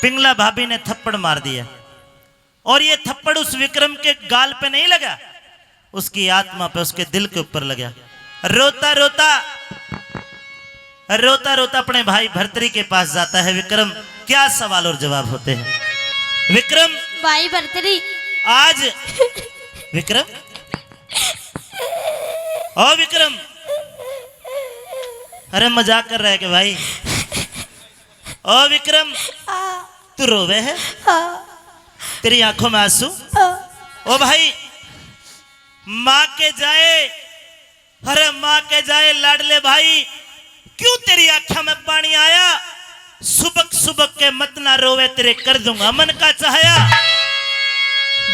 पिंगला भाभी ने थप्पड़ मार दिया और ये थप्पड़ उस विक्रम के गाल पे नहीं लगा, उसकी आत्मा पे, उसके दिल के ऊपर लगा। रोता रोता रोता रोता अपने भाई भर्तरी के पास जाता है विक्रम। क्या सवाल और जवाब होते हैं? विक्रम, भाई भर्तरी आज विक्रम, ओ विक्रम, अरे मजाक कर रहा है कि भाई? ओ विक्रम, तू रोवे है? तेरी आंखों में आंसू? ओ भाई, मां के जाए, अरे मां के जाए लाडले भाई, क्यों तेरी आंखों में पानी आया? सुबक सुबक के मत ना रोवे, तेरे कर दूंगा मन का चाहया।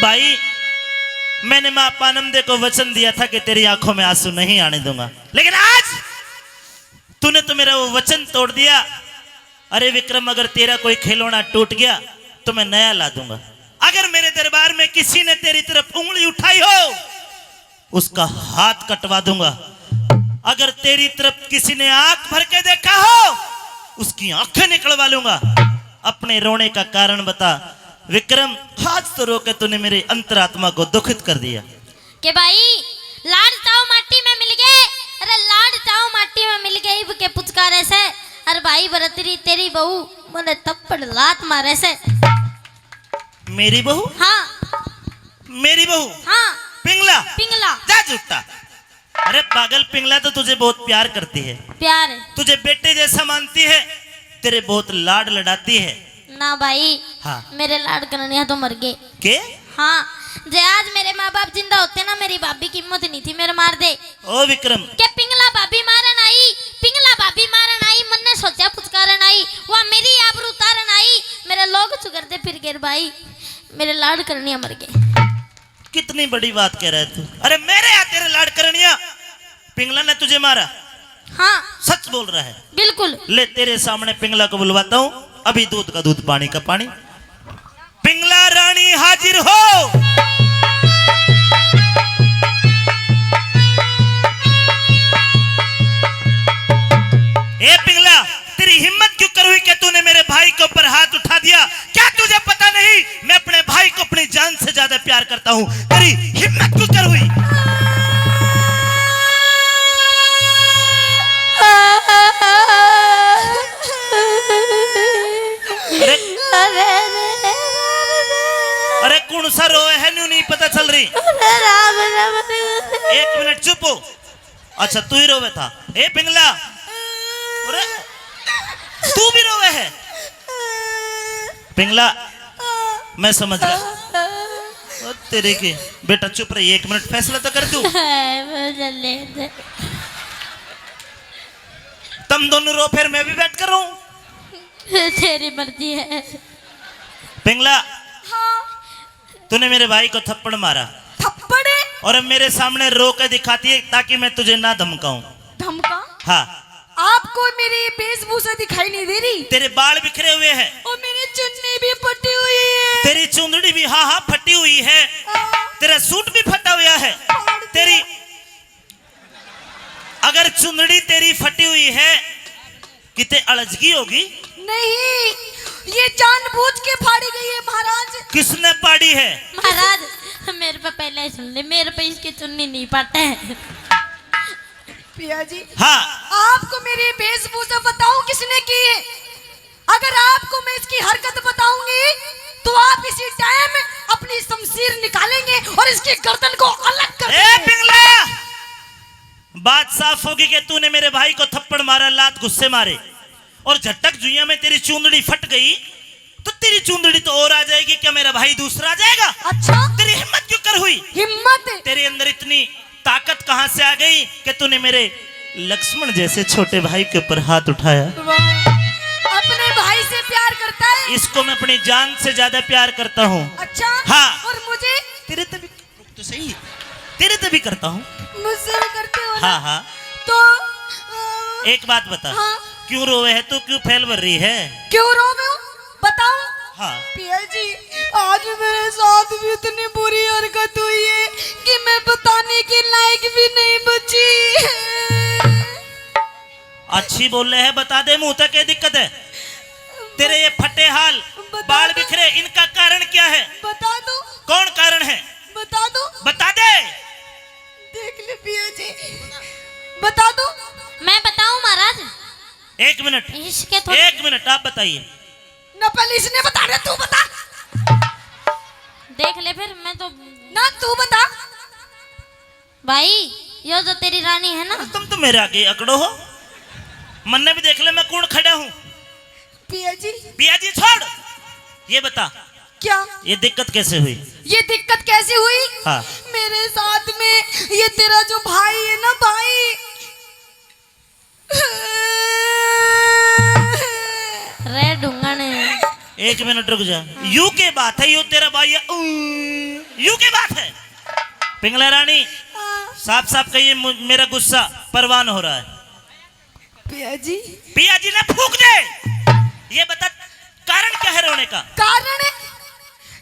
भाई, मैंने मां पानमदे को वचन दिया था कि तेरी आंखों में आंसू नहीं आने दूंगा, लेकिन आज तूने तो मेरा वो वचन तोड़ दिया। अरे विक्रम, अगर तेरा कोई खिलौना टूट गया तो मैं नया ला दूंगा। अगर मेरे दरबार में किसी ने तेरी तरफ उंगली उठाई हो, उसका हाथ कटवा दूंगा। अगर तेरी तरफ किसी ने आंख भर के देखा हो, उसकी आंखें निकलवा लूंगा। अपने रोने का कारण बता विक्रम। आज तो रो के तूने मेरे अंतरात्मा को दुखित कर दिया। के भाई लाड चाओ माटी में मिल गए, अरे लाड चाओ माटी में मिल गए के पुचकारे से। अरे भाई भर्तरी, तेरी बहू मुझे थप्पड़ लात मारे से। मेरी बहू? हाँ मेरी बहू? हाँ। पिंगला? पिंगला? जा झूठा। अरे पागल, पिंगला तो तुझे बहुत प्यार करती है, प्यार, तुझे बेटे जैसा मानती है, तेरे बहुत लाड लड़ाती है ना भाई। हाँ। मेरे लाड करनिया तो मर गए के? हाँ, जे आज मेरे माँ बाप जिंदा होते ना, मेरी भाभी की हिम्मत नहीं थी मेरे मार दे। ओ विक्रम, के पिंगला भाभी मारन आई, पिंगला भाभी मारन आई, मन ने सोचा पुचकारन आई, वह मेरी आबरू उतारन आई, मेरे लोग चुगरते फिर गए भाई, मेरे लाड करनिया मर गए। कितनी बड़ी बात कह रहा है तू? अरे मेरे यहाँ तेरे लाड करनिया, पिंगला ने तुझे मारा? हाँ सच बोल रहा है? बिल्कुल। ले तेरे सामने पिंगला को बुलवाता हूँ, अभी दूध का दूध पानी का पानी। पिंगला रानी हाजिर हो। ए पिंगला, तेरी हिम्मत क्यों कर हुई कि तूने मेरे भाई के ऊपर हाथ उठा दिया? क्या तुझे पता नहीं मैं अपने भाई को अपनी जान से ज्यादा प्यार करता हूँ? तेरी हिम्मत क्यों कर हुई? अरे कौन सा रोए है? न्यू नहीं पता चल रही। एक मिनट चुप हो। अच्छा, तू ही रोवे था? ए पिंगला, अरे तू भी रोवे है? पिंगला, मैं समझ गया। तेरे की बेटा चुप रही, एक मिनट फैसला तो कर दूं। तुम दोनों रो, फिर मैं भी बैठ कर रो। तेरी मर्जी है। पिंगला, तूने मेरे भाई को थप्पड़ मारा, थप्पड़, और अब मेरे सामने रो के दिखाती है ताकि मैं तुझे ना धमकाऊं। धमका? हाँ। आपको मेरी वेशभूषा दिखाई नहीं दे रही? तेरे बाल बिखरे हुए हैं और मेरी चुन्नी भी फटी हुई है। तेरी चुंदड़ी भी हाँ फटी हुई है। तेरा सूट भी फटा हुआ है। तेरी अगर चुंदड़ी तेरी फटी हुई है, कितने अलझगी होगी? नहीं, ये जानबूझ के फाड़ी गई है महाराज। किसने फाड़ी है? महाराज मेरे पे पहले सुन ले, मेरे पे इसकी चुन्नी नहीं पाते है। पिया जी, हाँ, आपको मेरी वेशभूषा बताऊं किसने की है? अगर आपको मैं इसकी हरकत बताऊंगी तो आप इसी टाइम अपनी शमशीर निकालेंगे और इसकी गर्दन को अलग कर देंगे। पिंगला, बात साफ होगी कि तूने मेरे भाई को थप्पड़ मारा, लात गुस्से मारे, और झटक जुइया में तेरी चुंदड़ी फट गई, तो तेरी चुंदड़ी तो और आ जाएगी। क्या मेरा भाई दूसरा आ जाएगा? अच्छा, तेरी हिम्मत क्यों कर हुई? हिम्मत? तेरे अंदर इतनी ताकत कहां से आ गई कि तूने मेरे लक्ष्मण जैसे छोटे भाई के ऊपर हाथ उठाया? अपने भाई से प्यार करता है? इसको मैं अपनी जान से ज्यादा प्यार करता हूँ। अच्छा, हाँ। और मुझे? तेरे तभी तो सही, तेरे तभी करता हूँ। मुझसे भी करते हो ना? हाँ हाँ। तो एक बात बता, हाँ? क्यों रोवे है तू? क्यों फैल भर रही है? क्यों रोवे हो बताऊं? हाँ। पिया जी, आज मेरे साथ भी इतनी बुरी हरकत हुई है कि मैं बताने के लायक भी नहीं बची। अच्छी बोल रहे हैं, बता दे मुंह तक, क्या दिक्कत है? तेरे ये फटे हाल ठीक है थोड़ा। 1 मिनट आप बताइए। ना पहले इसने बता रहा, तू बता। देख ले फिर, मैं तो ना तू बता। भाई यो जो तेरी रानी है ना, तुम तो मेरे आगे अकड़ो हो। मन ने भी देख ले मैं कौन खड़ा हूँ। पिया जी। पिया जी छोड़, ये बता क्या ये दिक्कत कैसे हुई? ये दिक्कत कैसे हुई? हाँ। मेरे साथ में ये तेरा जो भाई है ना, भाई रे ढूंगन। 1 मिनट रुक जा। यू के बात है, यू तेरा भाई है, यू के बात है। पिंगला रानी साफ साफ कहिए, मेरा गुस्सा परवान हो रहा है। पिया जी। पिया जी ने फूंक दे। ये बता कारण क्या है रोने का? कारण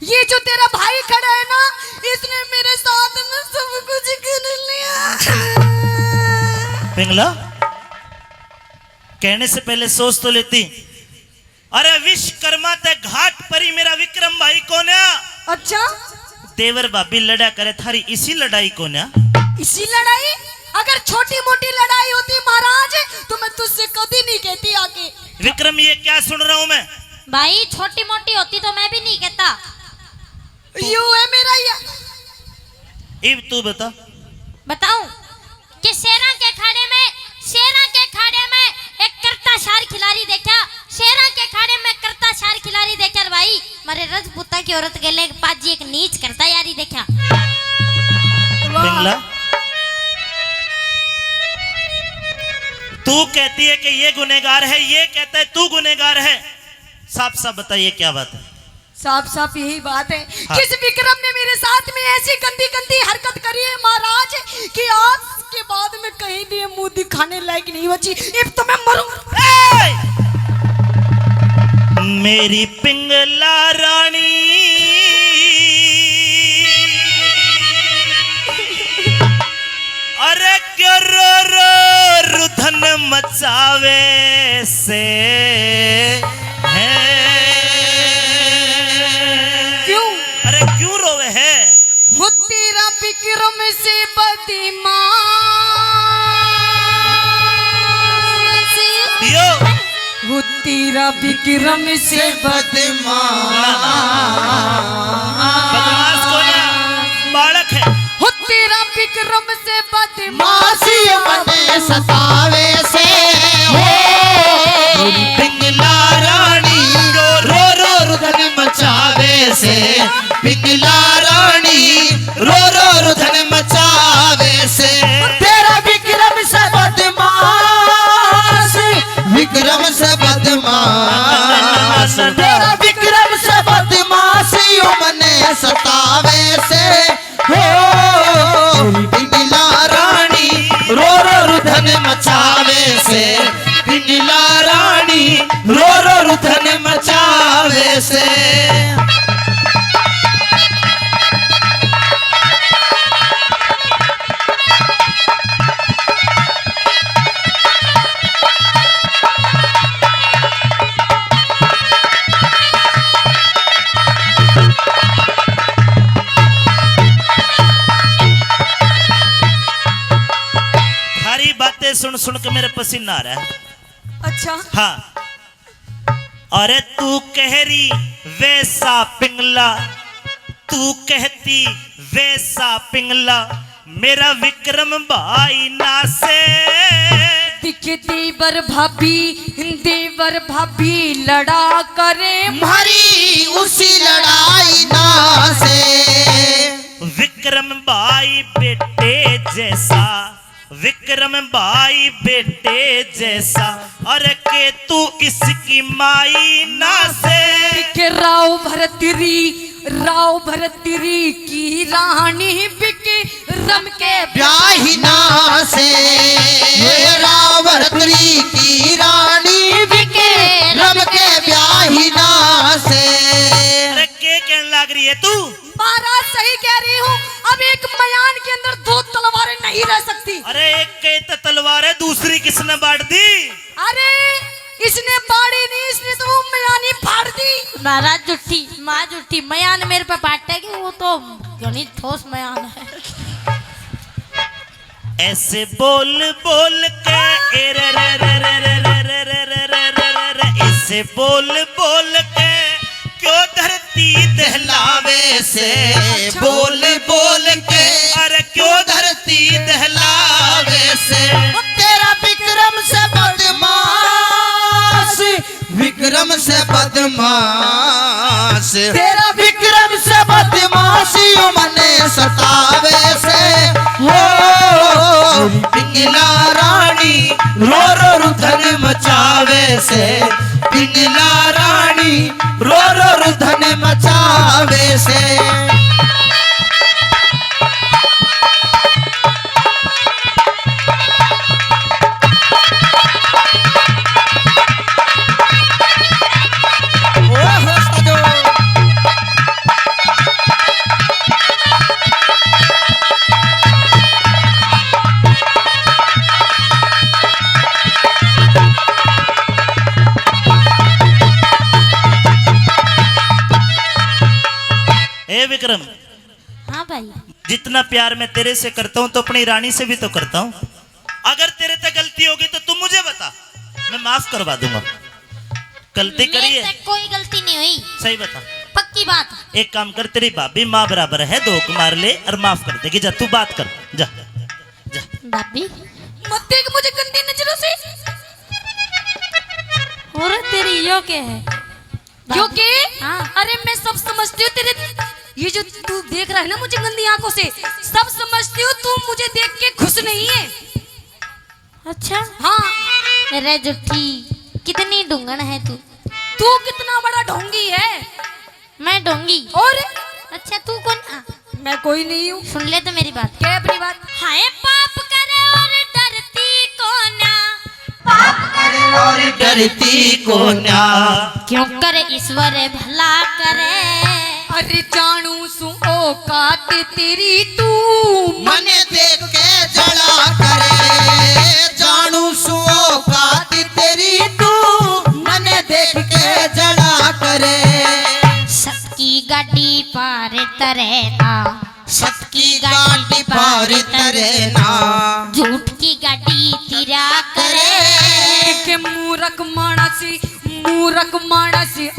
ये जो तेरा भाई खड़ा है ना, इसने मेरे साथ में सब कुछ कर लिया। पिंगला कहने से पहले सोच तो लेती। अरे विश्वकर्मा ते घाट परी मेरा विक्रम भाई कौन है? अच्छा, देवर भाभी लड़ा करे थारी इसी लड़ाई कौन है? इसी लड़ाई? अगर छोटी मोटी लड़ाई होती महाराज तो मैं तुझसे कभी नहीं कहती आके। विक्रम ये क्या सुन रहा हूं मैं? भाई छोटी मोटी होती तो मैं भी नहीं कहता। यू है मेरा ये। इब तू बता। बताऊं कि शेरा के खाड़े में एक करता शार खिलाड़ी देखा। शेरा के खाड़े में करता शार खिलाड़ी देखा भाई। मारे रजपूता की औरत के लिए पाजी एक नीच करता यारी देखा। पिंगला तू कहती है कि ये गुनेगार है, ये कहता है तू गुनेगार है। साफ साफ बताइए क्या बात है? साफ साफ यही बात है। हाँ। किस विक्रम ने मेरे साथ में ऐसी गंदी गंदी हरकत करी है महाराज कि आज के बाद में कहीं भी मुंह दिखाने लायक नहीं बची। अब तो मैं मरूं। मेरी पिंगला रानी अरे क्यों रो रो रुधन मचावे से है? क्यों? अरे क्यों रोवे है? हो तेरा विक्रम से बदमाश यो वो तेरा विक्रम से बदमाश कौन है? बालक है। हो तेरा विक्रम से बदमाश मासी मने सतावे से हो पिंगला रानी रो रो रुधन मचावे से। पिंगला रानी रो रो रुधन मचावे से। तेरा विक्रम से बदमाश, विक्रम से बदमाश, तेरा विक्रम से बदमाश यो मने सतावे से हो पिंगला रानी रो रो रुधन मचावे से। पिंगला रानी रो रो रुधन मचावे से। सुन सुन के मेरे पसीना आ रहा है। अच्छा हाँ। अरे तू कह रही वैसा पिंगला, तू कहती वैसा पिंगला, मेरा विक्रम भाई ना से। दिखे देवर भाभी लड़ा करे मारी उसी लड़ाई ना से। विक्रम भाई बेटे जैसा, विक्रम भाई बेटे जैसा, अरे के तू इसकी माई ना से। के राव भरतरी की रानी विक्रम के ब्याही ना से। राव भरतरी की रानी विक्रम के ब्याही ना से। अरे के कहने लग रही है तू? महाराज सही कह रही हूँ। अब एक मयान के अंदर दो तलवारें नहीं रह सकती। अरे एक के तलवार है, दूसरी किसने बांट दी? अरे इसने बाड़ी नहीं, इसने तो वो मयानी फाड़ दी। महाराज जुट्ठी माँ जुट्ठी मयान मेरे पे बांटे कि वो तो घनी ठोस मयान है। ऐसे बोल बोल के ए रे रे रे रे रे रे रे रे रे रे रे रे ऐसे बोल बोल के क्यों धरती दहलावे से, बोल बोल के अरे क्यों धरती दहलावे से। तेरा विक्रम से बदमाश, विक्रम से बदमाश, तेरा विक्रम से बदमाशी मने सतावे से। हो पिंगला रानी रो रो रुधन मचावे से, पिंगला रानी रो रो रुधन मचावे से। ए विक्रम, हाँ भाई। जितना प्यार मैं तेरे से करता हूँ तो अपनी रानी से भी तो करता हूँ। अगर तेरे से गलती होगी तो तुम मुझे बता, मैं माफ करवा दूंगा। गलती करी मेरे है? से कोई गलती नहीं हुई, सही बता। पक्की बात। एक काम कर, तेरी भाभी माँ बराबर है, दो को मार ले और माफ कर देगी। जा तू बात कर, जा जा। भाभी मत देख मुझे गंदी नजरों से। और तेरी यो क्या है? क्योंकि हाँ। अरे मैं सब समझती हूँ तेरे, ये जो तू देख रहा है ना मुझे गंदी आंखों से, सब समझती हूँ तू मुझे देख के खुश नहीं है। अच्छा हाँ, रे जुठी, कितनी डूंगन है तू। तू कितना बड़ा ढोंगी है। मैं डोंगी? और अच्छा तू कौन? मैं कोई नहीं हूँ। सुन ले तो मेरी बात। क्या अपनी बात? हाय पाप करे और डरती को ना, और डरती को ना, क्यों करे ईश्वर भला करे। अरे जानू सु ओ काट तेरी तू मन देख के जड़ा करे। जानू सुओ काट तेरी तू मन देख के जड़ा करे। सबकी गाड़ी पार तरेना, सबकी गाड़ी पार तरे ना, झूठ की गाड़ी तिरा करे। के मूरख मानस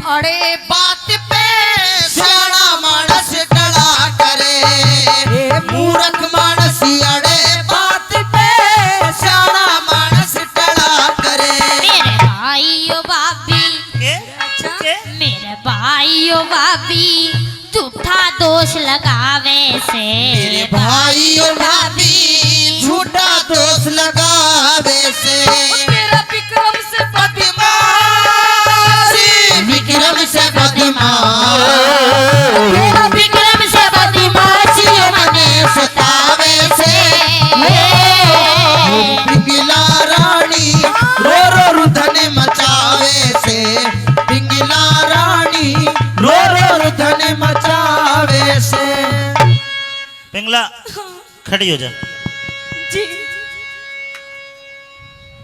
अड़े बात पे सियाना मानस टला करे। मूर्ख मानस अड़े बात पे सियाना मानस टला करे। मेरे भाइयों भाभी, के? के? मेरे भाइयों भाभी, झूठा दोष लगावे से। मेरे भाइयों भाभी झूठा दोष लगावे से। तेरा विक्रम से विक्रम से बदमाश, तेरा विक्रम से बदमाशी मने सतावे से। पिंगला रानी रो रो रुधन मचावे से, पिंगला रानी रो रो रुधन मचावे से। पिंगला खड़ी हो जा। जी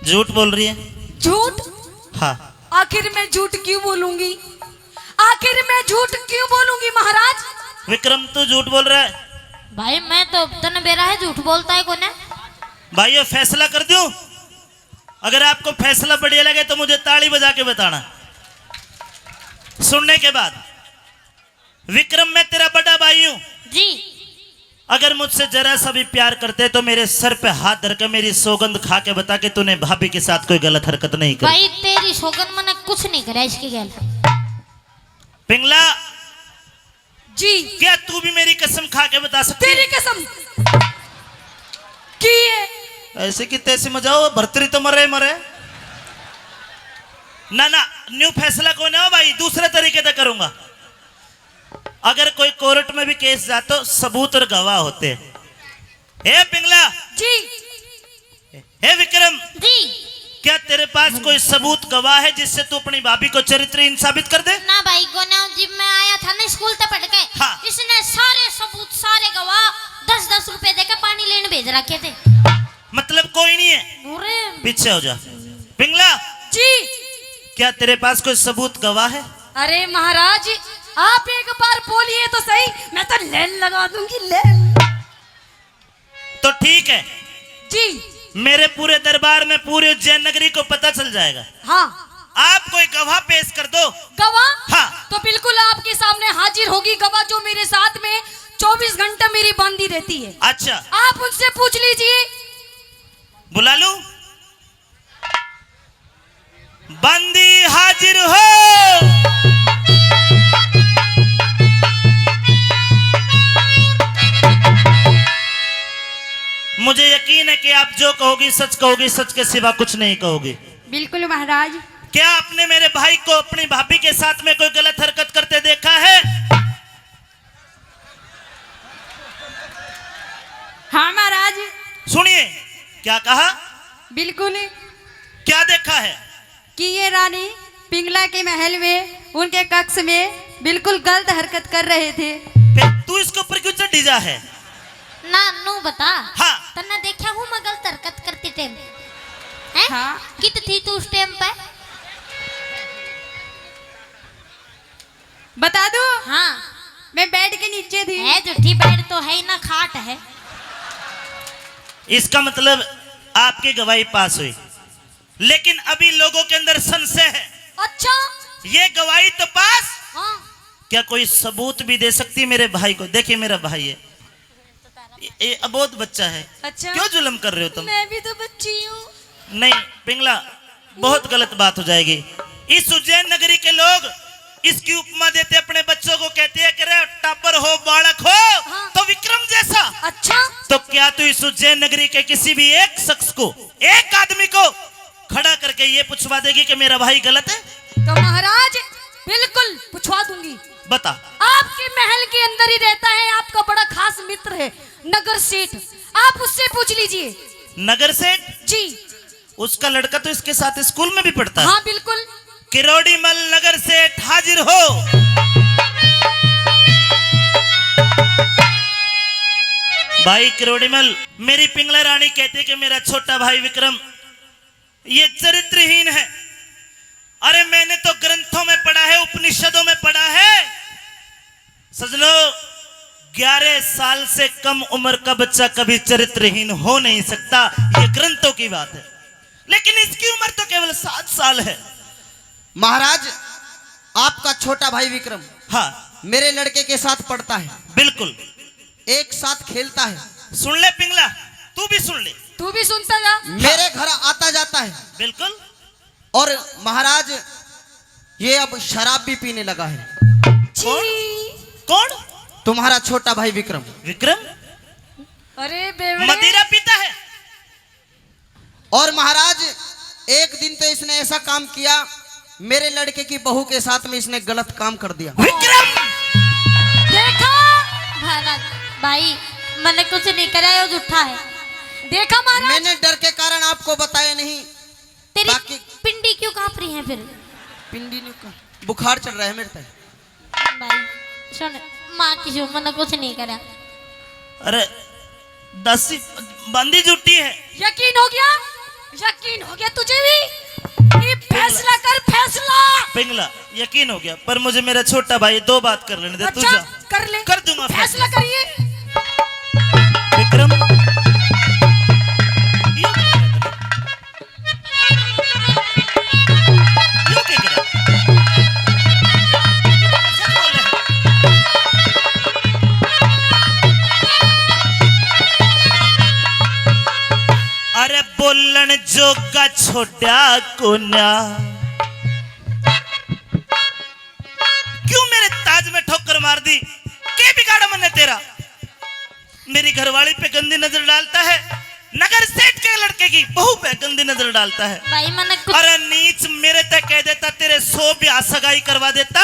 झूठ बोल रही है? झूठ? हाँ। आखिर मैं झूठ क्यों बोलूंगी? आखिर मैं झूठ क्यों बोलूंगी महाराज? विक्रम तू झूठ बोल रहा है? भाई मैं तो तन बेरा है, झूठ बोलता है कौन है? भाइयों फैसला कर दूं? अगर आपको फैसला बढ़िया लगे तो मुझे ताली बजा के बताना। सुनने के बाद, विक्रम मैं तेरा बड़ा भाई हूं। जी। अगर मुझसे जरा सा भी प्यार करते तो मेरे सर पे हाथ धर के मेरी सौगंध खा के बता कि तूने भाभी के साथ कोई गलत हरकत नहीं की। भाई तेरी सौगंध मैंने कुछ नहीं करा इसकी गल। पिंगला जी क्या तू भी मेरी कसम खा के बता सकती तेरी है? कसम की है। ऐसे कि तैसे मजाओ, भरतरी तो मरे मरे ना ना। न्यू फैसला कौन है भाई, दूसरे तरीके से करूंगा। अगर कोई कोर्ट में भी केस जाता सबूत और गवाह होते। हे पिंगला जी हे विक्रम, जी क्या तेरे पास कोई सबूत गवाह है जिससे तू अपनी भाभी को चरित्रहीन साबित कर दे? ना भाई गोना, जब मैं आया था ना स्कूल से पढ़ के, हाँ। इसने सारे सबूत सारे गवाह 10-10 रुपए देके पानी लेने भेज रखे थे। मतलब कोई नहीं है? अरे पीछे हो जा। पिंगला जी क्या तेरे पास कोई सबूत गवाह है? अरे महाराज आप एक बार बोलिए तो सही, मैं तो लेन लगा दूंगी लेन। तो ठीक है, जी मेरे पूरे दरबार में पूरे उज्जैन नगरी को पता चल जाएगा। हाँ आप कोई गवाह पेश कर दो। गवाह? हाँ। तो बिल्कुल आपके सामने हाजिर होगी गवाह, जो मेरे साथ में 24 घंटा मेरी बंदी रहती है। अच्छा, आप उनसे पूछ लीजिए। बुला लूं? बंदी हाजिर हो। मुझे यकीन है कि आप जो कहोगी सच कहोगी, सच के सिवा कुछ नहीं कहोगी। बिल्कुल महाराज। क्या आपने मेरे भाई को अपनी भाभी के साथ में कोई गलत हरकत करते देखा है? हाँ महाराज। सुनिए, क्या कहा? बिल्कुल। क्या देखा है? कि ये रानी पिंगला के महल में उनके कक्ष में बिल्कुल गलत हरकत कर रहे थे। फिर तू इसके ऊपर क्यों चढ़ी जा है? ना नू बता। हाँ। तन्ना देखा हूँ मैं गलत हरकत करती टाइम है। हाँ। कित थी तू उस टाइम पे? बता दो। हाँ। मैं बेड के नीचे थी। है झूठी बेड तो है ही ना, खाट है। इसका मतलब आपकी गवाही पास हुई, लेकिन अभी लोगों के अंदर संशय है। अच्छा। ये गवाही तो पास, हाँ। क्या कोई सबूत भी दे सकती है मेरे भाई को? देखिए मेरा भाई है, ये अबोध बच्चा है। अच्छा। क्यों जुल्म कर रहे हो तुम? मैं भी तो बच्ची हूँ। नहीं पिंगला, बहुत गलत बात हो जाएगी। इस उज्जैन नगरी के लोग इसकी उपमा देते अपने बच्चों को, कहते हैं कि रे टापर हो, बालक हो। हाँ। तो विक्रम जैसा। अच्छा। तो क्या तू इस उज्जैन नगरी के किसी भी एक शख्स को, एक आदमी को खड़ा करके ये पूछवा देगी कि मेरा भाई गलत है? तो महाराज बिल्कुल पूछवा दूंगी। बता। आपके महल के अंदर ही रहता है आपका बड़ा खास मित्र है नगर सेठ, आप उससे पूछ लीजिए। नगर सेठ? जी। उसका लड़का तो इसके साथ स्कूल में भी पढ़ता है। हाँ बिल्कुल। किरोड़ीमल नगर सेठ हाजिर हो। भाई किरोड़ीमल, मेरी पिंगला रानी कहती है कि मेरा छोटा भाई विक्रम ये चरित्रहीन है। अरे मैंने तो ग्रंथों में पढ़ा है, उपनिषदों में पढ़ा है। सजलो, 11 साल से कम उम्र का बच्चा कभी चरित्रहीन हो नहीं सकता, ये ग्रंथों की बात है। लेकिन इसकी उम्र तो केवल 7 साल है। महाराज, आपका छोटा भाई विक्रम हाँ मेरे लड़के के साथ पढ़ता है, बिल्कुल, एक साथ खेलता है। सुन ले पिंगला, तू भी सुन ले। तू भी सुनता जा। मेरे घर आता जाता है। बिल्कुल। और महाराज, ये अब शराब भी पीने लगा है। कौन? तुम्हारा छोटा भाई विक्रम। विक्रम अरे बेवड़े। मदिरा पीता है? और महाराज, एक दिन तो इसने ऐसा काम किया, मेरे लड़के की बहू के साथ में इसने गलत काम कर दिया। विक्रम देखा महाराज भाई, मैंने कुछ नहीं करा, ये झूठा है। देखा महाराज। मैंने डर के कारण आपको बताया नहीं। तेरी बाकी पिंडी क्यों कांप रही है फिर? पिंडी ने कहा, बुखार चढ़ रहा है मेरे तक। भाई सुन, माँ की जो मैंने कुछ नहीं करा। अरे दसी बंदी जुटी है। यकीन हो गया? यकीन हो गया तुझे भी? ये फैसला कर, फैसला। पिंगला, यकीन हो गया, पर मुझे मेरा छोटा भाई 2 बात कर लेने दे। तू अच्छा जा। कर ले। कर दूंगा फैसला करिए। विक्रम ये क्या कर रहा है? सच बोल रहे हैं। अरे बोलन जोगा छोटा कोन्या, क्यों मेरे ताज में ठोकर मार दी? क्या बिगाड़ा मैंने तेरा? मेरी घरवाली पे गंदी नजर डालता है, नगर सेठ के लड़के की बहू पे गंदी नजर डालता है। भाई मैंने कुछ अरे नीच, मेरे तक कह देता तेरे 100 ब्याह सगाई करवा देता।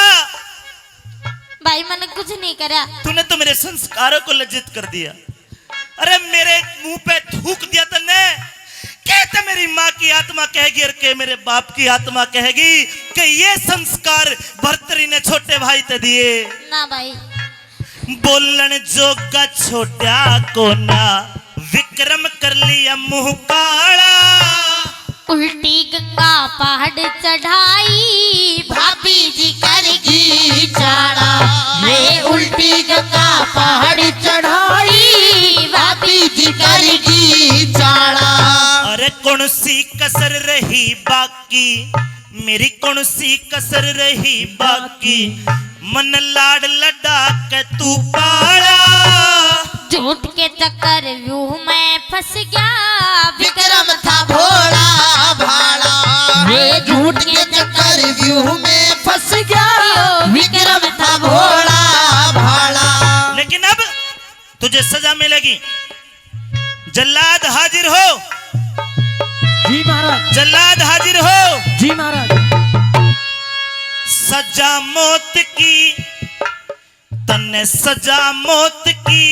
भाई मैंने कुछ नहीं करा। तूने तो मेरे संस्कारों को लज्जित कर दिया। अरे मेरे मुंह पे थूक दिया तूने। कहते मेरी माँ की आत्मा कहेगी और के मेरे बाप की आत्मा कहेगी कि ये संस्कार भर्तरी ने छोटे भाई ते दिए। ना भाई। बोलन जोगा छोटा कोना, विक्रम कर लिया मुंह काला। उल्टी गंगा पहाड़ चढ़ाई, भाभी जी करेगी चाड़ा। मैं उल्टी गंगा पहाड़ चढ़ाई, भाभी जी करेगी चाड़ा। अरे कौन सी कसर रही बाकी, मेरी कौन सी कसर रही बाकी, मन लाड लडा के तू पाया। झूठ के चक्कर व्यूह में फंस गया, विक्रम था भोला भाला, झूठ के चक्कर व्यूह में फंस गया, विक्रम था भोला भाला। लेकिन अब तुझे सजा मिलेगी। जल्लाद हाजिर हो। जी महाराज। जल्लाद हाजिर हो। जी महाराज। सजा मौत की, तन्ने सजा मौत की,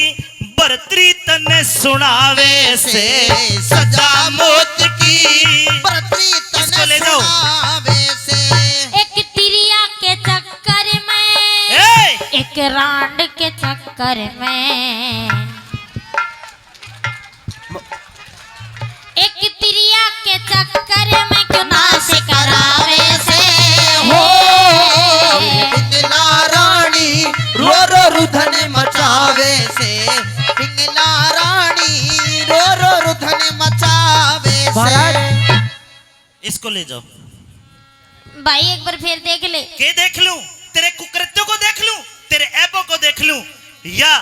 बरतरी तन्ने सुनावे से। सजा मौत की, बरतरी इसको ले तन्ने जाओ। सुनावे से। एक तिरिया के चक्कर में, ए! एक रांड के चक्कर में, एक तिरिया के चक्कर में क्यों ना से करावे से। हो पिंगला रानी रो रो रुधन मचावे से, पिंगला रानी रो रो रुधन मचावे से। इसको ले जाओ। भाई एक बार फिर देख ले। के देख लूं? तेरे कुकृत्यों को देख लूं, तेरे ऐबों को देख लूं, या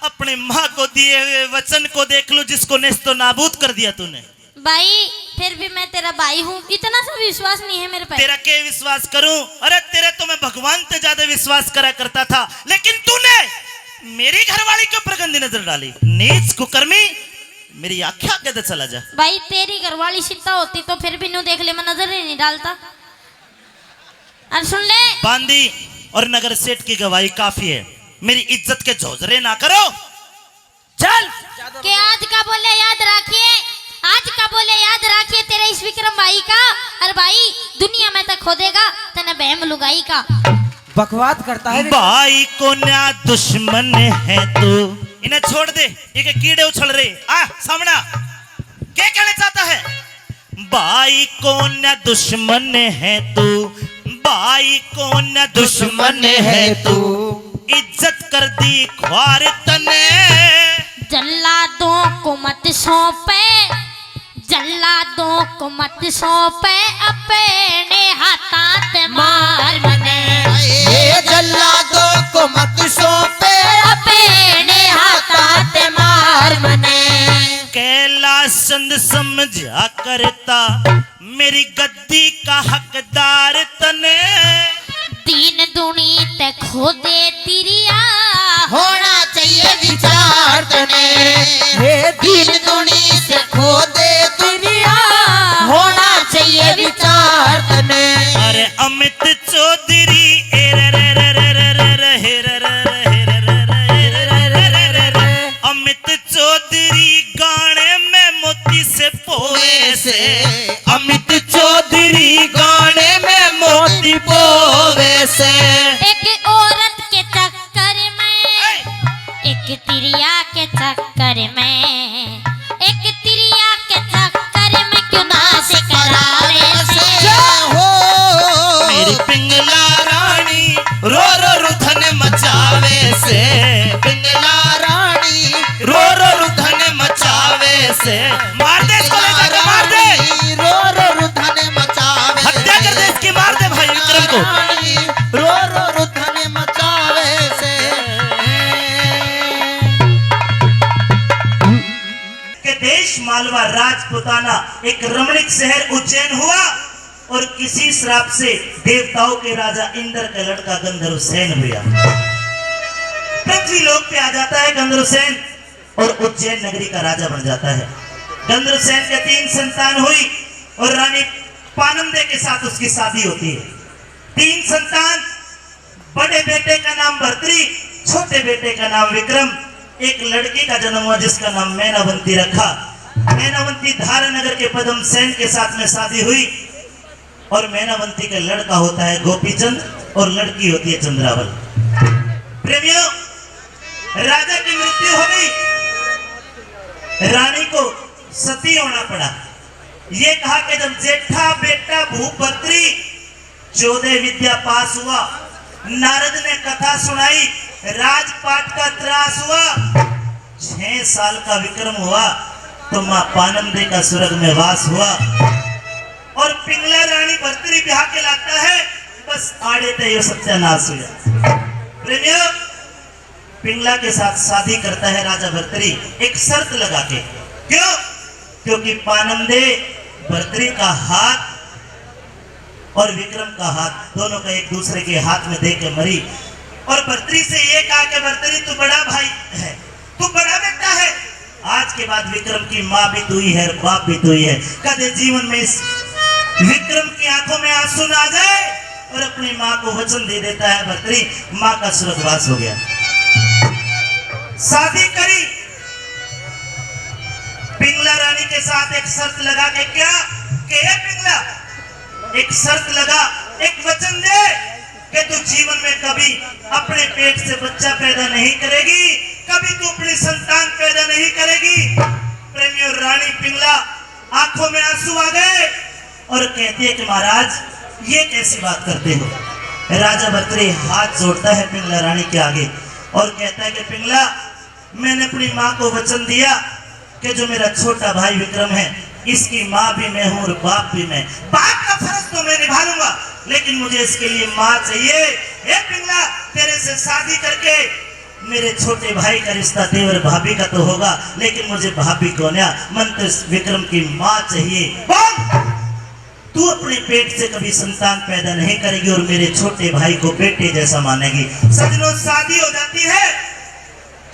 अपने माँ को दिए हुए वचन को देख लूं जिसको नेस्तो नाबूद कर दिया तूने। भाई फिर भी मैं तेरा भाई हूँ, इतना सा विश्वास नहीं है मेरे पे। तेरा के विश्वास करूं? अरे तेरे तो मैं भगवान से ज्यादा विश्वास करा करता था, लेकिन तूने मेरी घरवाली के ऊपर गंदी नजर डाली। नीच कुकर्मी, मेरी आख्या के चला जा। भाई तेरी घरवाली सीता होती तो फिर भी नू देख ले, मैं नजर ही नहीं डालता। और सुन ले, बांदी और नगर सेठ की गवाही काफी है। मेरी इज्जत के झोझरे ना करो। चल। कि आज का बोले याद रखिए, आज का बोले याद रखिए तेरे इस विक्रम भाई का। और भाई दुनिया में तक खोदेगा तेने बहम लुगाई का। बकवास करता है। भाई को न्या दुश्मन है तू। इन्हें छोड़ दे, ये कीड़े उछल रहे। आ सामना क्या कहना चाहता है? भाई को न्या दुश्मन है तू, भाई को न्या दुश्मन है तू, इज्जत कर दी ख्वार तने। जल्लादों को मत सौंपे, जल्लादों को मत सौंपे, अपने हाथात मार मने। ये जल्लादों को मत सौंपे, अपने हाथात मार मने। कैलाश चंद समझा करता मेरी गद्दी का हकदार तने। दीन दुनी ते खोदे तिरिया, होना चाहिए विचार तने। हे दीन दुनी से खो दे दुनिया, होना चाहिए विचार तने। अरे अमित चौधरी अमित चौधरी गाने में मोती से पोए से। अमित चौधरी गाने में मोती पोए से। एक औरत के चक्कर में, एक तिरिया के चक्कर में, एक तिरिया के चक्कर में क्यों ना से करावे से। हो मेरी पिंगला रानी रो रो रुधन मचावे से। पिंगला रानी रो रो रुधन मचावे से। मार दे इसको, ले जाकर मार दे। रो रो रुधन मचावे, हत्या कर दे इसकी, मार दे भाई विक्रम को। रो रो रुधन मचावे से। के देश मालवा राजपुताना एक रमणीक शहर उज्जैन हुआ, और किसी श्राप से देवताओं के राजा इंद्र का लड़का गंधर्वसेन हुआ। पृथ्वी लोक पे आ जाता है गंधर्वसेन, और उज्जैन नगरी का राजा बन जाता है। गंधर्वसेन के 3 संतान हुई, और रानी पानंदे के साथ उसकी शादी होती है। 3 संतान, बड़े बेटे का नाम भर्तरी, छोटे बेटे का नाम विक्रम। एक लड़की का जन्म हुआ जिसका नाम मैनावंती रखा। मैनावंती धारा नगर के पदम सेन के साथ में शादी हुई, और मैनावंती का लड़का होता है गोपीचंद, और लड़की होती है चंद्रावल। प्रेमियों, राजा की मृत्यु हो गई, रानी को सती होना पड़ा। ये कहा कि जब जेठा बेटा भूपत्री 14 विद्या पास हुआ, नारद ने कथा सुनाई, राजपाट का त्रास हुआ, 6 साल का विक्रम हुआ, तो मां पानंदे का स्वर्ग में वास हुआ। और पिंगला रानी भर्तरी ब्याह के लाता है, बस आड़े तय ये सत्यानाश हो जाता। प्रेमियों, पिंगला के साथ शादी करता है राजा भर्तरी एक शर्त लगा के। क्यों? क्योंकि पानंदे भर्तरी का हाथ और विक्रम का हाथ दोनों का एक दूसरे के हाथ में दे के मरी, और भर्तरी से ये कहा कि भर्तरी तू बड़ा भाई है, तू बड़ा बेटा है, आज के बाद विक्रम की माँ भी तू ही है, बाप भी तू ही है। कदे जीवन में इस विक्रम की आंखों में आंसू ना आ जाए, और अपनी माँ को वचन दे देता है भर्तरी। माँ का स्वर्गवास हो गया। शादी करी पिंगला रानी के साथ एक शर्त लगा के। क्या कि पिंगला, एक शर्त लगा, एक वचन दे कि तू जीवन में कभी अपने पेट से बच्चा पैदा नहीं करेगी, कभी तू अपनी संतान पैदा नहीं करेगी। प्रेमियों, रानी पिंगला आंखों में आंसू आ गए और कहती है कि महाराज ये कैसी बात करते हो। राजा भर्तरी हाथ जोड़ता है पिंगला रानी के आगे और कहता है कि पिंगला, मैंने अपनी माँ को वचन दिया कि जो मेरा छोटा भाई विक्रम है, इसकी माँ भी मैं हूँ और बाप भी मैं। बाप का फर्ज तो मैं निभा लूंगा, लेकिन मुझे इसके लिए माँ चाहिए। हे पिंगला, तेरे से शादी करके मेरे छोटे भाई का रिश्ता देवर भाभी का तो होगा, लेकिन मुझे भाभी कौन है? मन तो विक्रम की माँ चाहिए। बोल, तू अपने पेट से कभी संतान पैदा नहीं करेगी और मेरे छोटे भाई को बेटे जैसा मानेगी। सजनों, शादी हो जाती है।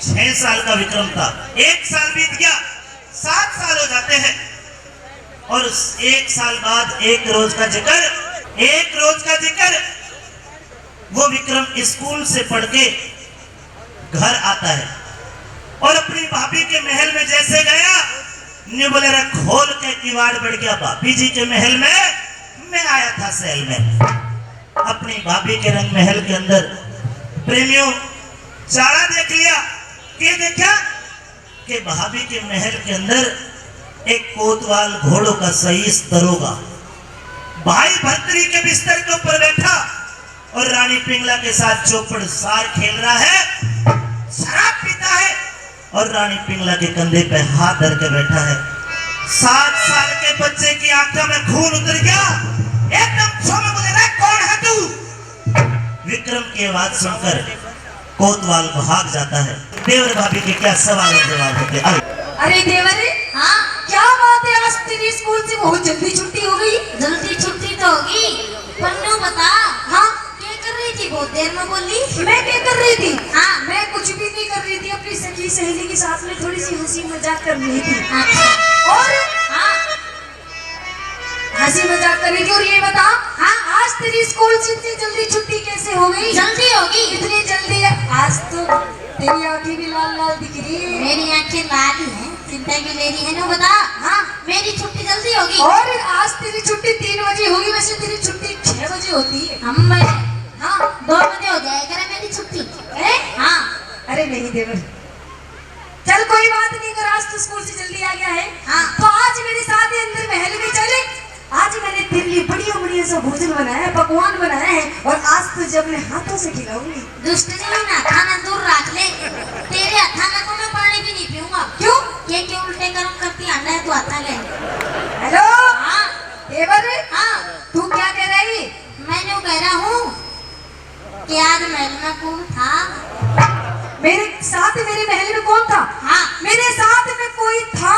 6 साल का विक्रम था, 1 साल बीत गया, 7 साल हो जाते हैं, और 1 साल बाद एक रोज का जिक्र, वो विक्रम स्कूल से पढ़ के घर आता है और अपनी भाभी के महल में जैसे गया, न्यू बोलेरा खोल के किवाड़ बढ़ गया। भाभी जी के महल में मैं आया था सेल में, अपनी भाभी के रंग महल के अंदर। प्रेमियों, चारा देख लिया। क्या देखा कि भाभी के महल के अंदर एक कोतवाल घोड़ों का सही दरोगा भाई भर्तरी के बिस्तर के ऊपर बैठा और रानी पिंगला के साथ चौपड़ सार खेल रहा है, शराब पीता है और रानी पिंगला के कंधे पे हाथ धर के बैठा है। 7 साल के बच्चे की आंखों में खून उतर गया, एकदम छो में बोले, कौन है तू? विक्रम की आवाज सुनकर कोतवाल भाग जाता है। देवर भाभी के क्या सवाल और जवाब होते? अरे देवर, हाँ, क्या बात है, आज तेरी स्कूल से बहुत जल्दी छुट्टी हो गई। जल्दी छुट्टी तो होगी, पन्नू बता। हाँ, क्या कर रही थी? बहुत देर में बोली। मैं क्या कर रही थी? हाँ, मैं कुछ भी नहीं कर रही थी, अपनी सखी सहेली के साथ में थोड़ी सी हंसी मजाक कर रही थी। अच्छा। और हाँ, हंसी मजाक कर रही थी। और ये बता, हाँ, आज तेरी स्कूल से इतनी जल्दी छुट्टी कैसे हो गई? जल्दी होगी। इतनी जल्दी है? आज तो तेरी आंखें भी लाल लाल दिख रही है। मेरी आंखें लाल हैं, चिंता क्यों ले रही है ना? बता। हाँ, मेरी छुट्टी जल्दी होगी। और आज तेरी छुट्टी 3 बजे होगी, वैसे तेरी छुट्टी 6 बजे होती है। हम हाँ, 2 बजे हो जाएगा करे मेरी छुट्टी। हाँ। अरे नहीं देवर, चल कोई बात नहीं, अगर आज तो स्कूल से जल्दी आ गया है, हाँ, तो आज मेरे साथ ही अंदर महल में चले। आज मैंने तेरे लिए बढ़िया बढ़िया सा भोजन बनाया है, पकवान बनाया है, और आज तुझे अपने हाथों से खिलाऊंगी। दुष्ट नहीं ना, खाना दूर रख ले। तेरे अथाना को मैं पानी भी नहीं पीऊंगा। क्यों? ये क्यों उल्टे गर्म करती अंडा है? तू अथा ले। हेलो हाँ, देवर, हाँ, तू क्या कह रही? मैं जो कह रहा हूँ कि आज महल में कौन था? मेरे साथ मेरे महल में कौन था? हाँ, मेरे साथ में कोई था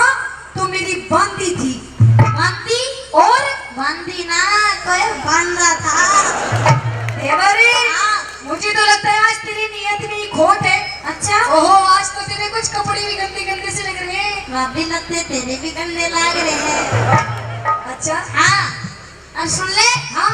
तो मेरी बंदी थी। बंदी? और बंदी ना, कोई बंदा था। देवर, हाँ, मुझे तो लगता है आज तेरी नियत में ही खोट है। अच्छा। ओहो, आज तो तेरे कुछ कपड़े भी गंदे गंदे से लग रहे हैं। भाभी लगते तेरे भी गंदे लग रहे हैं। अच्छा, हाँ, और सुन ले। हाँ,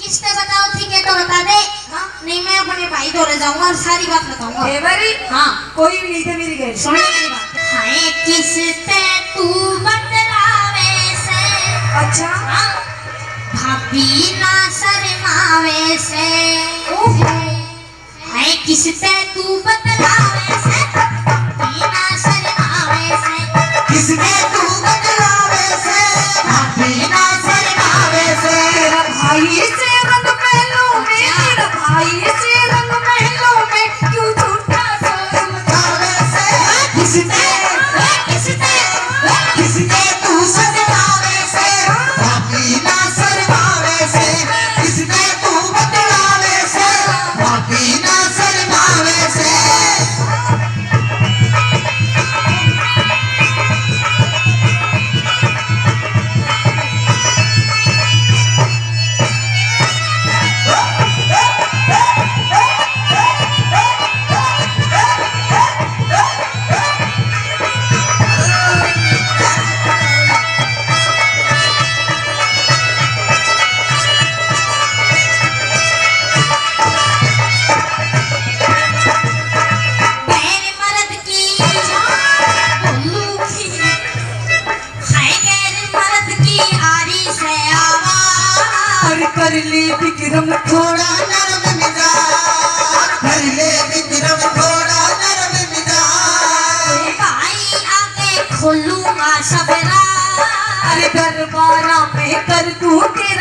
किसने बताओ? ठीक है तो बता दे। हाँ, नहीं मैं अपने भाई दौरे जाऊंगा और सारी बात बताऊंगा। देवर, हाँ, कोई भी नहीं था मेरी गैर। सुन ले मेरी बात। हाय किसते तू बतलावे से। अच्छा, हाँ, भाभी ना शर्मावे से। हाय किसते तू बतलावे से, भाभी ना शर्मावे से। किसने तू बतलावे से, भाभी ना शर्मावे से। तेरा भाई से रंग महलों में, तेरा भाई से रंग महलों में, क्यों झूठा समझावे से। किसने तू सजनावे से, भाभी ना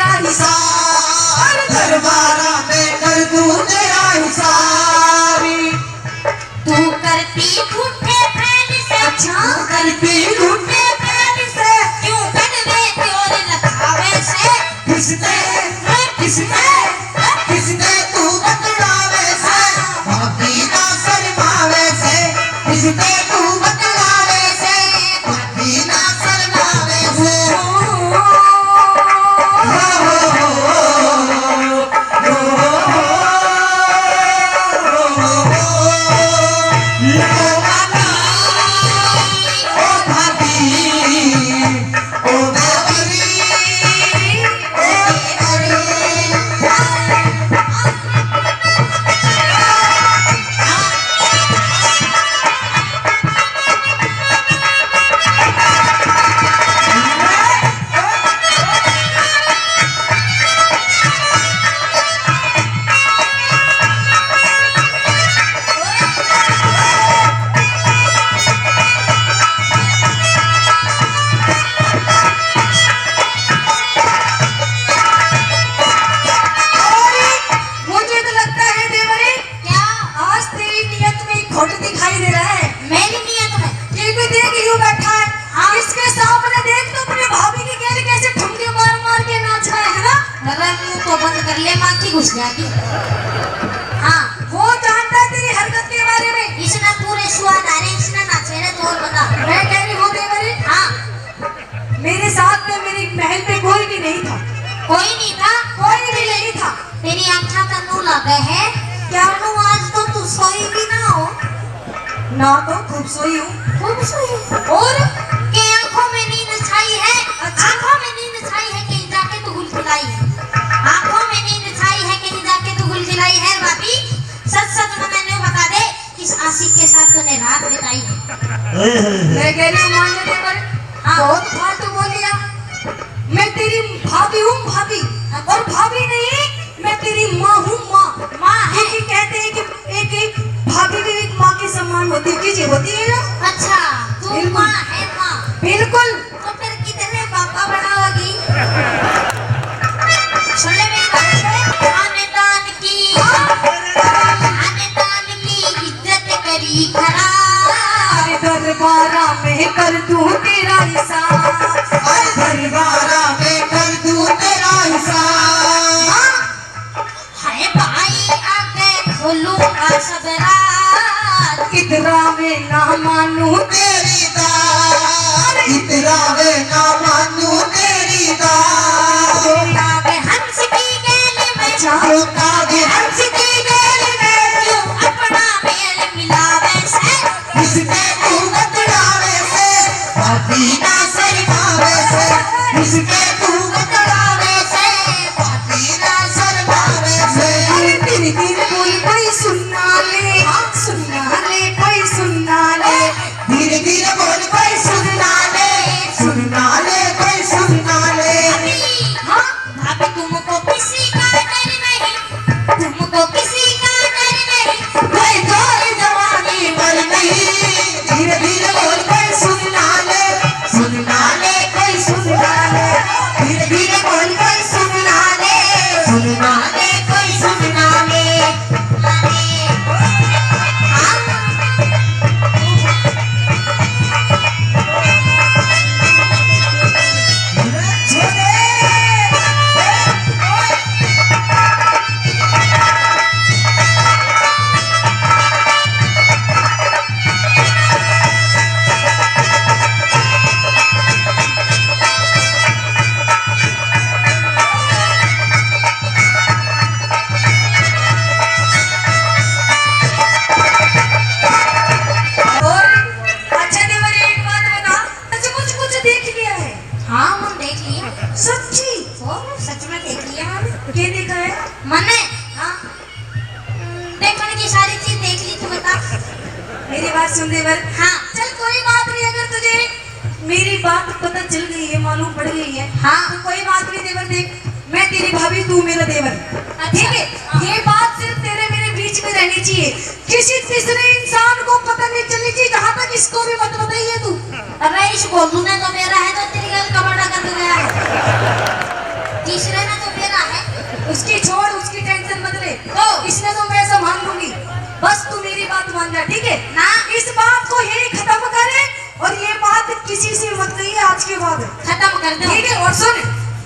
तेरा हिसाब, दरबारा में कर दूं तेरा हिसाब। तू करती झूठे फैल से, अच्छा करती झूठे प्यार से क्यों कनवे त्योर लखावे से, किसने किसने तू बतलावे से भाभी ना शर्मावे से, किसने तू बतलावे से भाभी ना शर्मावे से। मुझे तो लगता है देवरी क्या आज तेरी नियत में खोट दिखाई दे रहा है। मेरी नियत में? ये भी देख यूं बैठा है, हाँ। इसके सामने देख तो अपने भाभी की गेल कैसे ठुमके मार मार के नाचा है ना। अरे मुंह तो बंद कर ले, माँ की घुस जाएगी। हाँ, वो जानता है तेरी हरकत के बारे में। इसने पूरे स्वाद आ रहे, इसने नाचे रे तो और बता। मैं कह रही हूँ देवरी, हाँ, मेरे साथ में मेरी महल पे कोई भी नहीं था, कोई नहीं था? कोई भी नहीं था। तेरी आँखा का नू लगे है क्या? नू आज तो तू सोई भी ना हो। ना तो खूब सोई हूँ खूब सोई और के आँखों में नींद छाई है। अच्छा। आँखों में नींद छाई है, कहीं जाके तू गुल खिलाई है। आँखों में नींद छाई है, कहीं जाके तू गुल खिलाई है। भाभी सच सच मैंने बता दे, किस आशिक के साथ तूने रात बिताई है? मैं कह रही हूँ मान ले देवर, हाँ। बहुत फालतू बोल लिया। मैं तेरी भाभी हूँ भाभी, और भाभी नहीं मैं तेरी माँ हूँ माँ। माँ है? क्योंकि कहते हैं कि एक भाभी भी एक माँ के समान होती है, किसी होती है ना। अच्छा, तू बिल्कुल। माँ है माँ, बिल्कुल। तो फिर कितने पापा बनाओगी? सुन ले मेरी बात, खानदान की इज्जत करी खराब। दरबारा में कर दूं तेरा हिसाब, दरबारा में कर दूं तेरा हिसाब। हाय भाई आके खोलूंगा सब राज। इतरा में ना मानूं तेरी दात इतरा वे ना मानू तेरी दात। आगे हंस की गेल में रोता भी हंस की गेल में क्यों अपना मेल मिलावे से, किसने तू बतलावे से भाभी ना शर्मावे से, किसने तू बतलावे से भाभी ना शर्मावे से। तेरी दिल बोल कोई सुनना ले, कोई सुनना ले। धीरे धीरे बोल कोई सुनना ले, सुनना ले कोई सुनना ले। हाँ भाभी तुमको किसी का डर नहीं, तुमको किसी का डर नहीं। कोई जोर जवानी पर नहीं, धीरे धीरे बोल कोई सुनना ले कोई सुनना ले। धीरे धीरे बोल कोई सुनना ले कोई सुनना ले। और अच्छा देवर एक बात बता, अच्छा कुछ देख लिया है? हाँ हम देख लिए, सच्ची? सच में देख लिया हमने। क्या देखा है? मने हाँ देखने की सारी चीज देख ली, तू बता। मेरी बात सुन देवर। हाँ चल कोई बात नहीं, अगर तुझे मेरी बात पता चल गई है, मालूम पड़ गई है, हाँ। तो कोई बात नहीं देवर। देख मैं तेरी भाभी, तू मेरा देवर, ठीक है? हाँ। ये बात सिर्फ तेरे मेरे बीच में रहनी चाहिए, किसी तीसरे इंसान को पता नहीं चलनी चाहिए। जहाँ तक इसको भी मत बताइए तू। अरे इस गोलू ने तो मेरा है तो तेरी गल कबाड़ा कर गया है। तीसरे ने तो फेरा है। उसकी छोड़, उसकी टेंशन मत ले। तो इसने तो मैं संभाल लूंगी, बस तू मेरी बात मान जा, ठीक है ना? इस बात को यही खत्म करे और ये बात किसी से मत कही आज के बाद, खत्म कर दो। ठीक है? और सुन,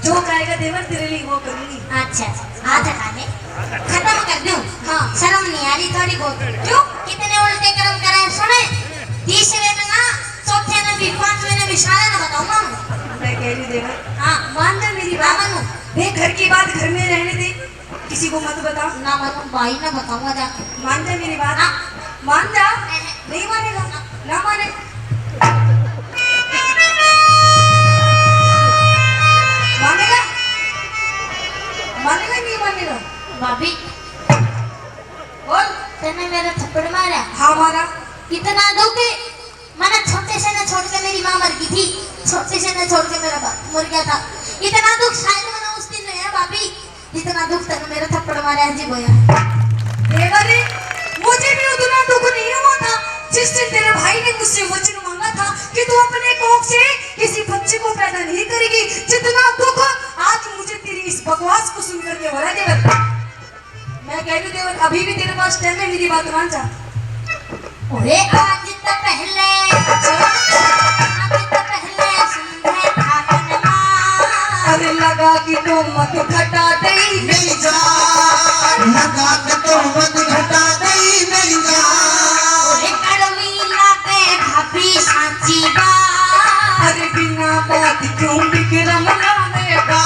जो कहेगा देवर तेरे लिए वो करूंगी। अच्छा हाथ हटा दे, खत्म कर दूं। हाँ। शर्म नहीं आ रही थोड़ी बहुत? क्यों? कितने उल्टे कर्म करे हैं, सुने? तीसरे में ना, चौथे में भी, पांचवे में भी, सारे ना बताऊंगा मैं कह रही हूँ देवर, हाँ मान जा मेरी ना बात। मानू, देख घर की बात घर में रहने दे, किसी को मत बता। ना मानू, भाई ना बताऊंगा जाके। मान जा मेरी बात, हाँ। मान जा। नहीं मानेगा, ना माने। मानेगा, मानेगा नहीं मानेगा? भाभी बोल। तेने मेरे थप्पड़ मारा, हाँ मारा। इतना दुख है। मैंने छोटे से न छोड़ के मेरी माँ मर गई थी, छोटे से न छोड़ के मेरा बाप मर गया था। इतना दुख शायद मैंने उस दिन नहीं है भाभी, जितना दुख तेने मेरे थप्पड़ मारा है जी भैया। देवरी, मुझे भी उतना दुख नहीं हुआ था जिस दिन तेरे भाई ने मुझसे वचन मांगा था कि तू अपने कोख से किसी बच्चे को पैदा नहीं करेगी। जितना दुख आज मुझे तेरी इस बकवास को सुन करके हो रहा है देवर। मैं कह रही हूँ देवर, अभी भी तेरे पास टाइम है, मेरी बात मान जा। ओए आज तो पहले सुंदर था माँ, अरे लगा कि तो मत घटा दे मेरी जान लगा के तो मत घटा दे मेरी जान। ओए कड़वी लागे भाभी साची बात, अरे बिना बात क्यों विक्रम लावेगा?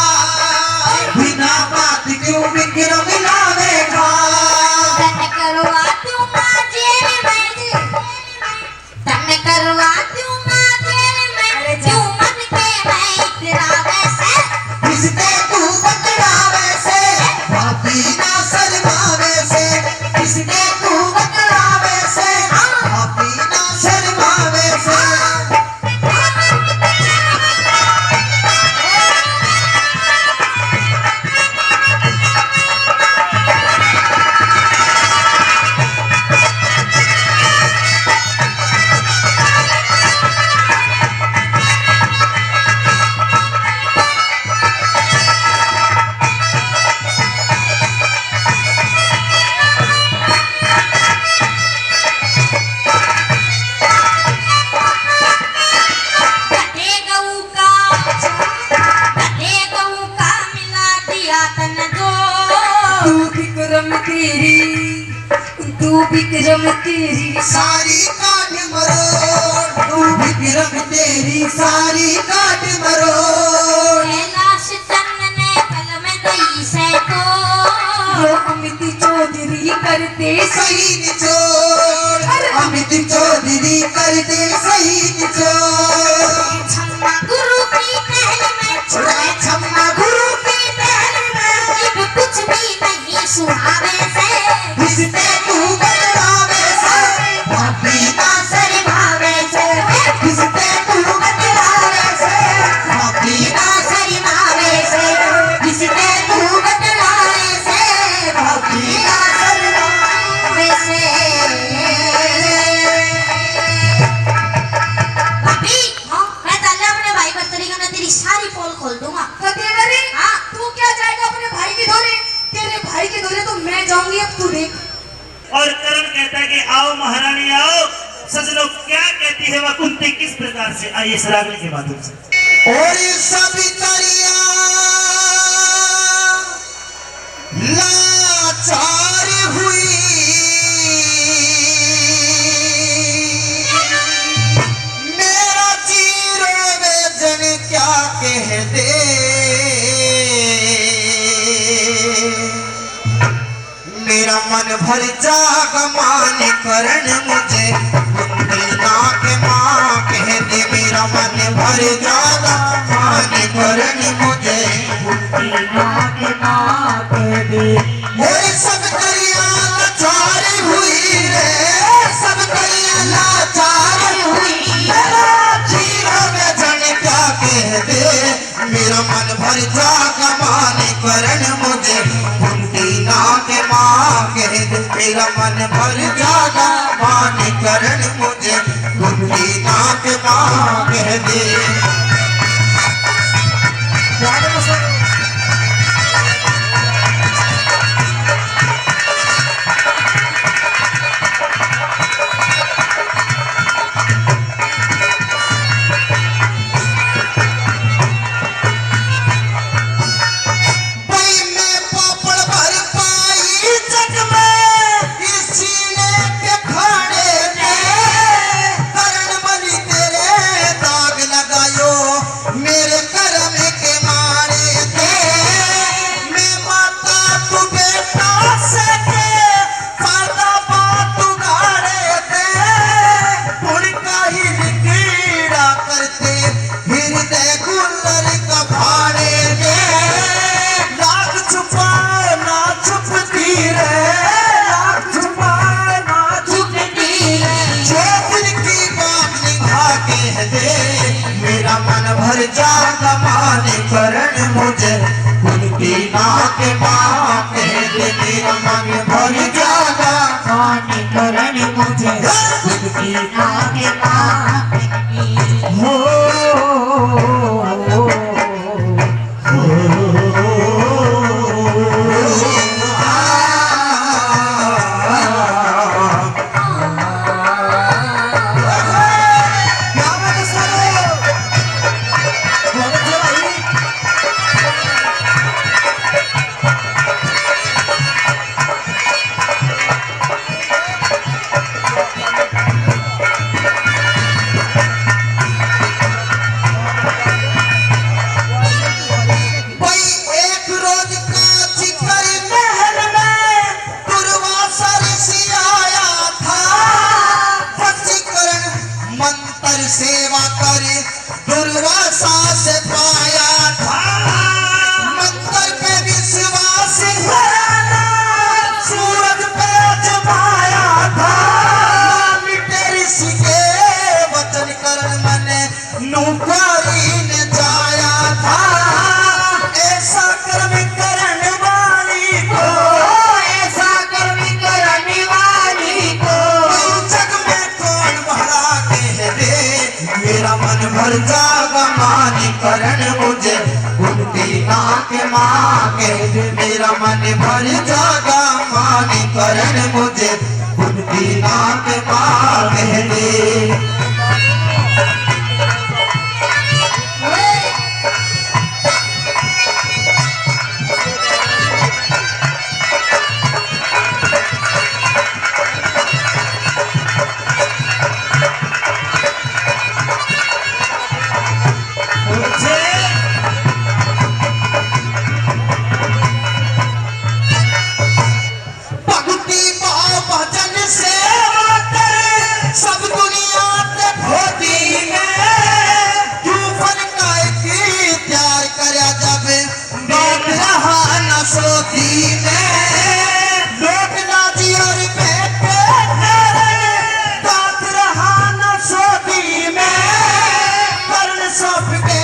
बिना बात क्यों विक्रम लावेगा? तन करवा दूंगा जेल में, तन करवा दूंगा जेल में, क्यों मन के मैं तेरा वैसे, किसने तू बतलावे से भाभी ना शर्मावे से, किसने तू बतलावे से भाभी ना शर्मावे से। गधे गऊ का मिला दिया तन दो, तू विक्रम तेरी, तू विक्रम तेरी सारी काट मरोड़ तू विक्रम तेरी सारी काट मरोड़। कैलाश चंद ने कलम दी से तो, जो अमित चौधरी करते सही निचोड़ अमित चौधरी करते सही निचोड़। छम्मा गुरु की पहल में छुड़े, छम्मा गुरु की पहल में अब कुछ भी नहीं सुहावे से, किसने तू बतलावे से भाभी ना शर्मावे से, किसने तू बतलावे से भाभी ना शर्मावे से, किसने तू बतलावे से भाभी ना शर्मावे से। भाभी मैं ताले अपने भाई पर तरीका ना तेरी सारी पोल खोल दूंगा। देवरी, हाँ। तू क्या जाएगा अपने भाई के धोरे? तेरे भाई के धोरे तो मैं जाऊंगी, अब तू देख। और करण कहता है कि आओ महारानी आओ। सजनों क्या कहती है वह कुंती किस प्रकार से? आइए इस रागनी के माध्यम से। और सभी करिया लाचार हुई, मेरा चीरो बेजन क्या कह दे, मेरा मन भर जाग मान करण मुझे कुंदना के माँ कह दे, मेरा मन भर जाग मान करण मुझे कुंदना के माँ कह दे। मेरे सब करिया लाचार हुई रे, सब करिया लाचार हुई, मेरा चीरा बेजन क्या कह दे, मेरा मन भर जाग मान करण मुझे कुंदना के माँ कह दे, मेरा मन भर जागा मान करण मुझे कुंदना के माँ कह दे। नुकारी ने जाया था ऐसा कर्म करने वाली को, ऐसा कर्म करने वाली को जग में कौन भला कह दे, मेरा मन भर जागा मानी करण मुझे उनकी नाक माँ कह दे, मेरा मन भर जागा मानी करण मुझे उनकी नाक माँ कह दे। भक्ति भाव भजन सेवा करे सब दुनिया ते खोती में, क्यों फरका की प्यार करया जब बैठ रहा न सोती में, लोक लाजी और बैठे बात रहा न सोती में, कर्ण सौंप के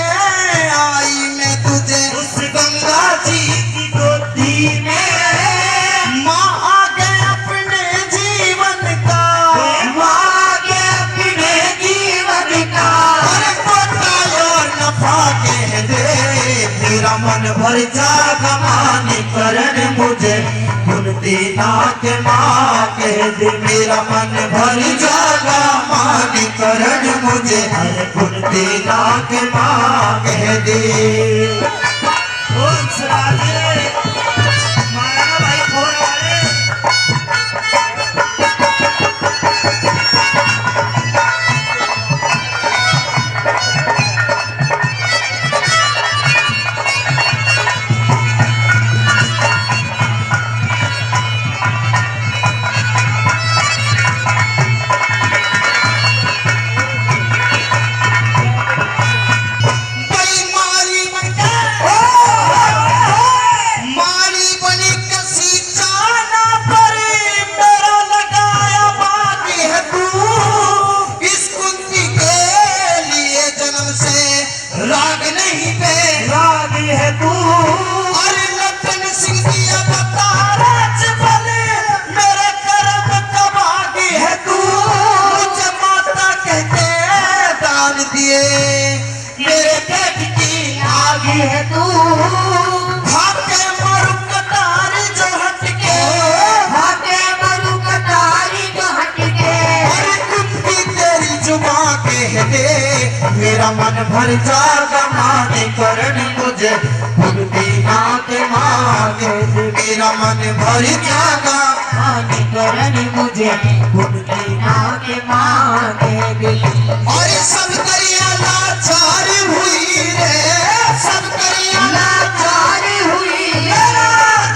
आई मैं तुझे उस गंगा जी की गोदी में, माँ आगे अपने जीवन का, माँ के अपने जीवन का अरे कोटा और नफा कह दे, मेरा मन भर जागा मानी करण मुझे उनती नाक माँ कह दे, मेरा मन भर जागा मानी करण मुझे उनती नाक माँ कह दे। ओम सराजे मारा भाई फोन वाले मारी मारी बनी कसी जाना पर मेरा लगाया बाकी है तू, इस कुंती के लिए जन्म से राग नहीं पे राग है तू, अरे लखन सिंह दिया बता राज बने मेरे कर्म का भागी है तू, मुझे माता कहते दान दिए मेरे पेट की आगी है तू, भागे मरु कटारी जो हटके, भागे मरु कटारी जो हटके, अरे कुत्ती तेरी जुबां कह दे, मेरा मन भर जागा माने करण मुझे उनकी नाक माँ कह दे, मेरा मन भर जागा माने करण मुझे उनकी नाक माँ कह दे। और सब करिया लाचार हुई रे, सब करिया लाचार हुई, मेरा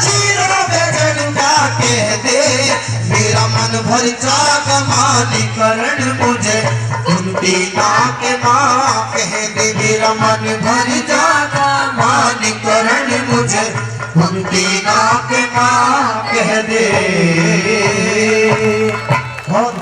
जीरो बेजन का कह दे, मेरा मन भर जागा मानी करण मुझे उनकी नाक माँ कह दे, मेरा मन भर जागा मानी करण मुझे उनकी नाक माँ कह दे। बहुत